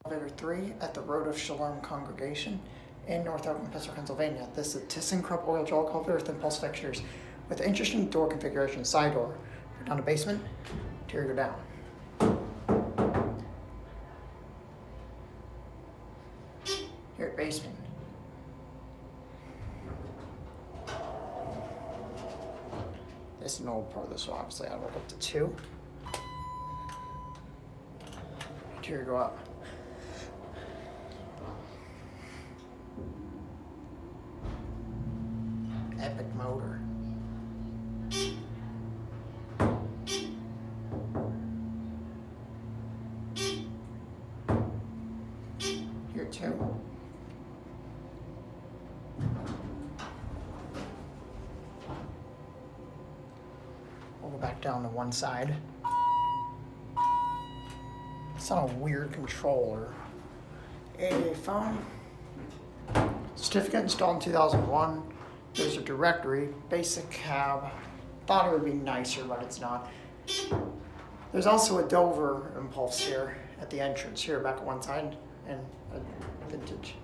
Elevator 3 at the Rodef Shalom congregation in North Oakland, Pittsburgh, Pennsylvania. This is a ThyssenKrupp Oildraulic elevator with impulse fixtures with interesting door configuration. Side door. Go down to basement, interior go down. Here at basement. This is an old part of this, so obviously I'll work up to 2. Interior go up. Epic motor. Here too. We'll go back down to one side. It's on a weird controller. A phone. Certificate installed in 2001. There's a directory, basic cab. Thought it would be nicer, but it's not. There's also a Dover impulse here at the entrance, here back at one side, and a vintage